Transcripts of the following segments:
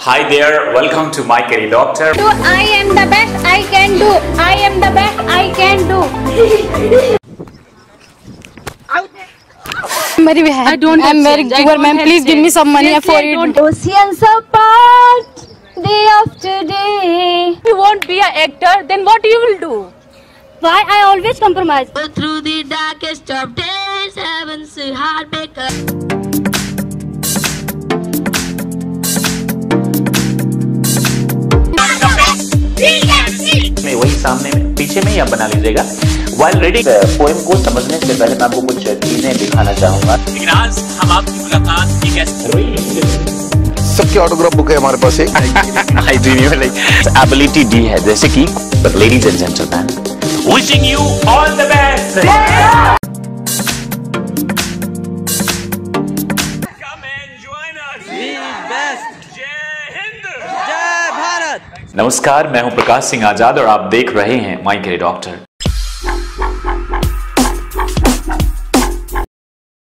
Hi there, welcome to My Career Doctor. So I am the best I can do. I am the best I can do. I don't. I'm very poor, ma'am. Please give me some money for it. Oceans apart, day after day. If you won't be an actor, then what you will do? Why I always compromise? But through the darkest of days, heaven's a heartbreaker. में वही सामने में पीछे में ही आप बना लीजिएगा। While reading poem को समझने से पहले मैं आपको कुछ चीजें दिखाना चाहूंगा। लेकिन आज हम आपकी मुलाकात एक ऐसे सबके ऑटोग्राफ बुक है हमारे पास एक। I dream you like ability D है जैसे कि but ladies and gentlemen, wishing you all the best. Come and join us. We best. जय हिंद, जय भारत। नमस्कार, मैं हूं प्रकाश सिंह आजाद और आप देख रहे हैं my career doctor.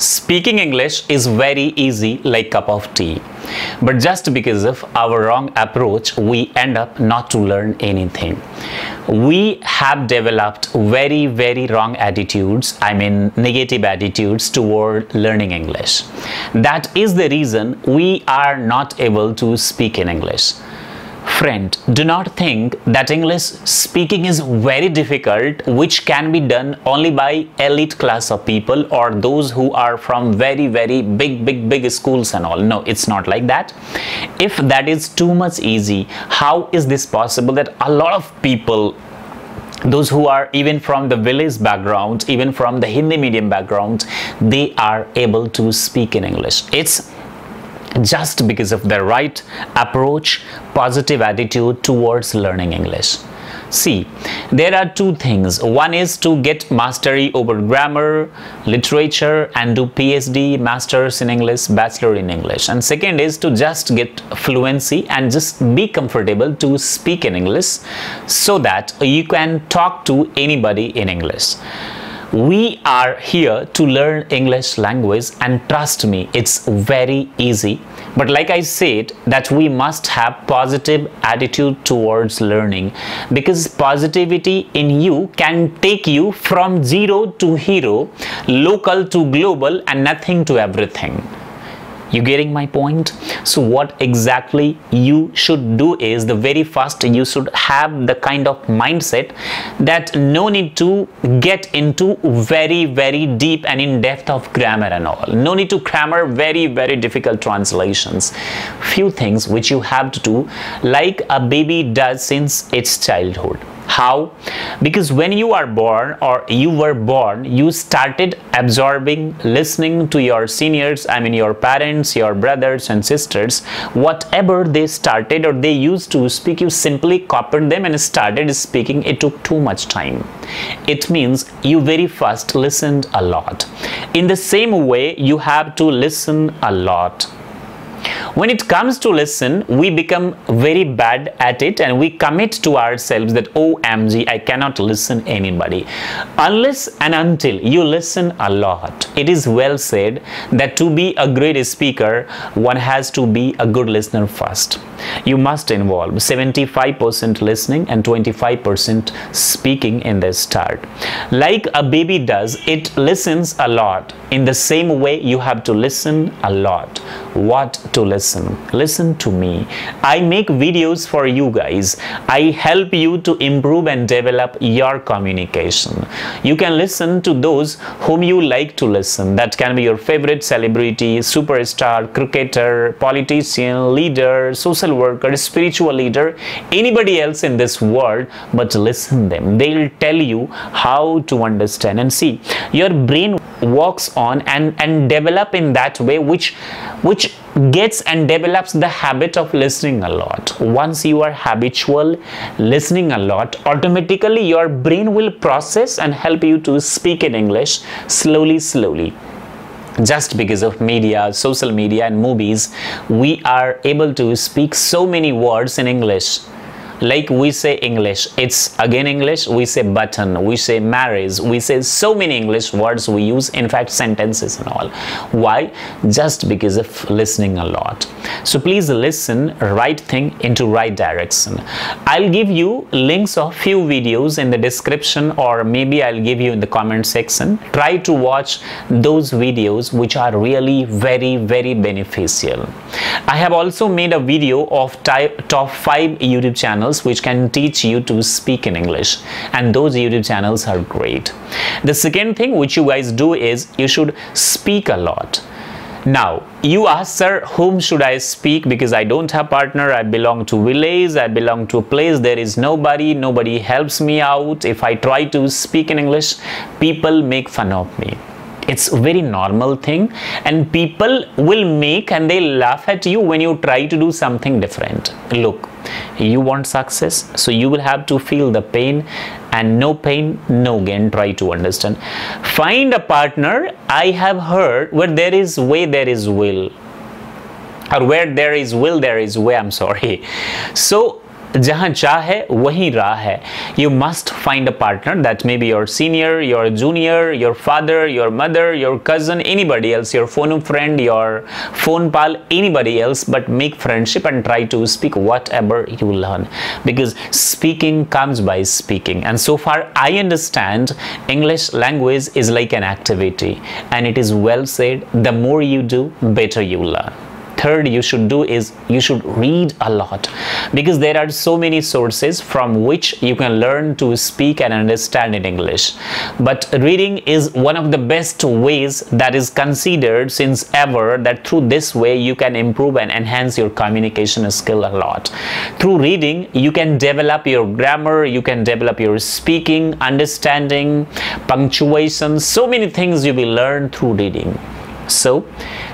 Speaking English is very easy like cup of tea, but just because of our wrong approach, we end up not to learn anything. We have developed very wrong attitudes, I mean negative attitudes toward learning English. That is the reason we are not able to speak in English. Friend, do not think that English speaking is very difficult, which can be done only by elite class of people or those who are from very big schools and all. No, it's not like that. If that is too much easy, how is this possible that a lot of people, those who are even from the village background, even from the Hindi medium background, they are able to speak in English? It's just because of the right approach, positive attitude towards learning English. See, there are two things. One is to get mastery over grammar, literature and do PhD, masters in English, bachelor in English. And second is to just get fluency and just be comfortable to speak in English so that you can talk to anybody in English. We are here to learn English language, and trust me, it's very easy. But like I said, that we must have positive attitude towards learning, because positivity in you can take you from zero to hero, local to global, and nothing to everything. You getting my point? So what exactly you should do is, the very first you should have the kind of mindset that no need to get into very deep and in depth of grammar and all. No need to grammar very difficult translations. Few things which you have to do like a baby does since its childhood. How? Because when you are born or you were born, you started absorbing, listening to your seniors, I mean your parents, your brothers and sisters. Whatever they started or they used to speak, you simply copied them and started speaking. It took too much time. It means you very first listened a lot. In the same way, you have to listen a lot. When it comes to listen, we become very bad at it and we commit to ourselves that OMG, I cannot listen anybody. Unless and until you listen a lot. It is well said that to be a great speaker, one has to be a good listener first. You must involve 75% listening and 25% speaking in the start. Like a baby does, it listens a lot. In the same way, you have to listen a lot. What to listen? Listen to me. I make videos for you guys. I help you to improve and develop your communication. You can listen to those whom you like to listen. That can be your favorite celebrity, superstar, cricketer, politician, leader, social worker, spiritual leader, anybody else in this world, but listen them. They'll tell you how to understand. And see, your brain works on and develop in that way which gets and develops the habit of listening a lot. Once you are habitual listening a lot, automatically your brain will process and help you to speak in English slowly. Just because of media, social media and movies, we are able to speak so many words in English. Like we say English, it's again English. We say button, we say marriage, we say so many English words we use, in fact sentences and all. Why? Just because of listening a lot. So please listen right thing into right direction. I'll give you links of few videos in the description, or maybe I'll give you in the comment section. Try to watch those videos which are really very beneficial. I have also made a video of top 5 YouTube channels which can teach you to speak in English, and those YouTube channels are great. The second thing which you guys do is you should speak a lot. Now you ask, sir, whom should I speak? Because I don't have partner, I belong to village, I belong to a place there is nobody helps me out. If I try to speak in English, people make fun of me. It's a very normal thing, and people will make and they laugh at you when you try to do something different. Look, you want success, so you will have to feel the pain, and no pain, no gain. Try to understand. Find a partner. I have heard where there is way, there is will, or where there is will, there is way. I'm sorry. So जहाँ चाह है वहीं राह है. You must find a partner that may be your senior, your junior, your father, your mother, your cousin, anybody else, your phone friend, your phone pal, anybody else, but make friendship and try to speak whatever you learn, because speaking comes by speaking. And so far I understand English language is like an activity, and it is well said, the more you do, better you learn. Third you should do is you should read a lot, because there are so many sources from which you can learn to speak and understand in English. But reading is one of the best ways that is considered since ever, that through this way you can improve and enhance your communication skill a lot. Through reading you can develop your grammar, you can develop your speaking, understanding, punctuation, so many things you will learn through reading. So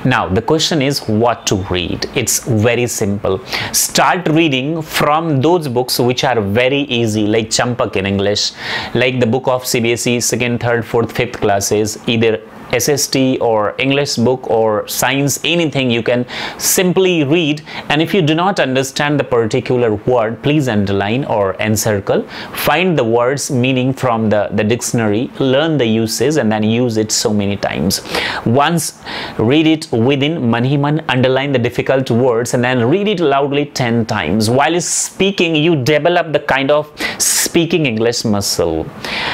now the question is what to read. It's very simple. Start reading from those books which are very easy, like Champak in English, like the book of CBSE 2nd, 3rd, 4th, 5th classes, either SST or English book or science, anything you can simply read. And if you do not understand the particular word, please underline or encircle. Find the words meaning from the dictionary, learn the uses, and then use it so many times. Once read it within Manhiman, underline the difficult words, and then read it loudly 10 times. While speaking, you develop the kind of speaking English muscle.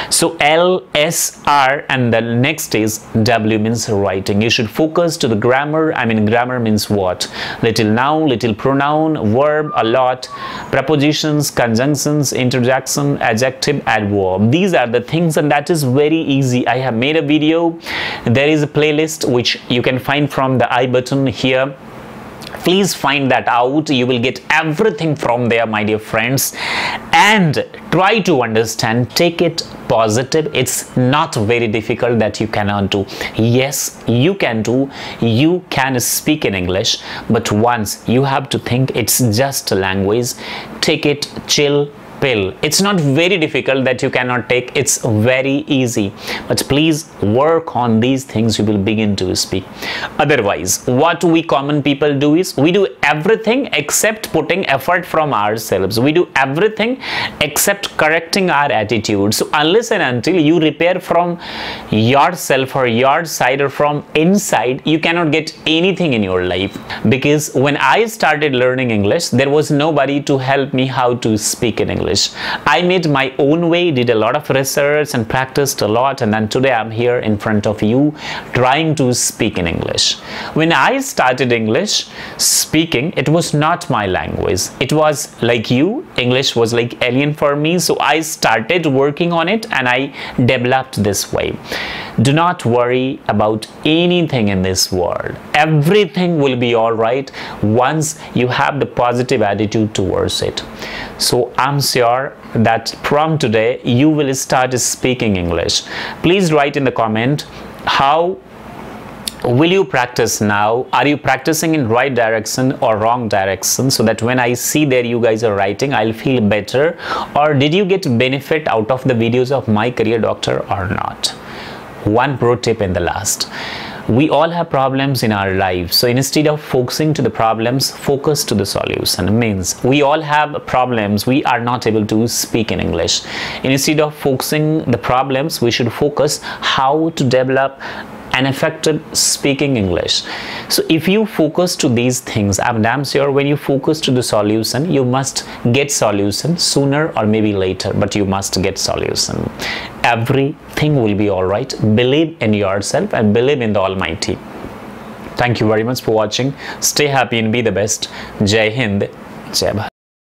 So L, S, R, and the next is W means writing. You should focus to the grammar. I mean, grammar means what? Little noun, little pronoun, verb, a lot, prepositions, conjunctions, interjection, adjective, adverb. These are the things, and that is very easy. I have made a video. There is a playlist which you can find from the I button here. Please find that out. You will get everything from there, my dear friends, and try to understand. Take it positive. It's not very difficult that you cannot do. Yes, you can do. You can speak in English, but once you have to think it's just a language. Take it chill pill. It's not very difficult that you cannot take. It's very easy, but please work on these things. You will begin to speak. Otherwise, what we common people do is we do everything except putting effort from ourselves. We do everything except correcting our attitude. So unless and until you repair from yourself or your side or from inside, you cannot get anything in your life. Because when I started learning English, there was nobody to help me how to speak in English. I made my own way, did a lot of research and practiced a lot, and then today I'm here in front of you trying to speak in English. When I started English speaking, it was not my language. It was like you, English was like alien for me, so I started working on it and I developed this way. Do not worry about anything in this world. Everything will be all right once you have the positive attitude towards it. So I'm sure that from today you will start speaking English. Please write in the comment, how will you practice now? Are you practicing in right direction or wrong direction, so that when I see there you guys are writing, I'll feel better? Or did you get benefit out of the videos of My Career Doctor or not? One pro tip in the last. We all have problems in our lives. So instead of focusing to the problems, focus to the solution. Means we all have problems. We are not able to speak in English. Instead of focusing the problems, we should focus how to develop an effective speaking English. So if you focus to these things, I'm damn sure when you focus to the solution, you must get solution sooner or maybe later, but you must get solution. Everything will be all right. Believe in yourself and believe in the Almighty. Thank you very much for watching. Stay happy and be the best. Jai Hind, Jai Bharat.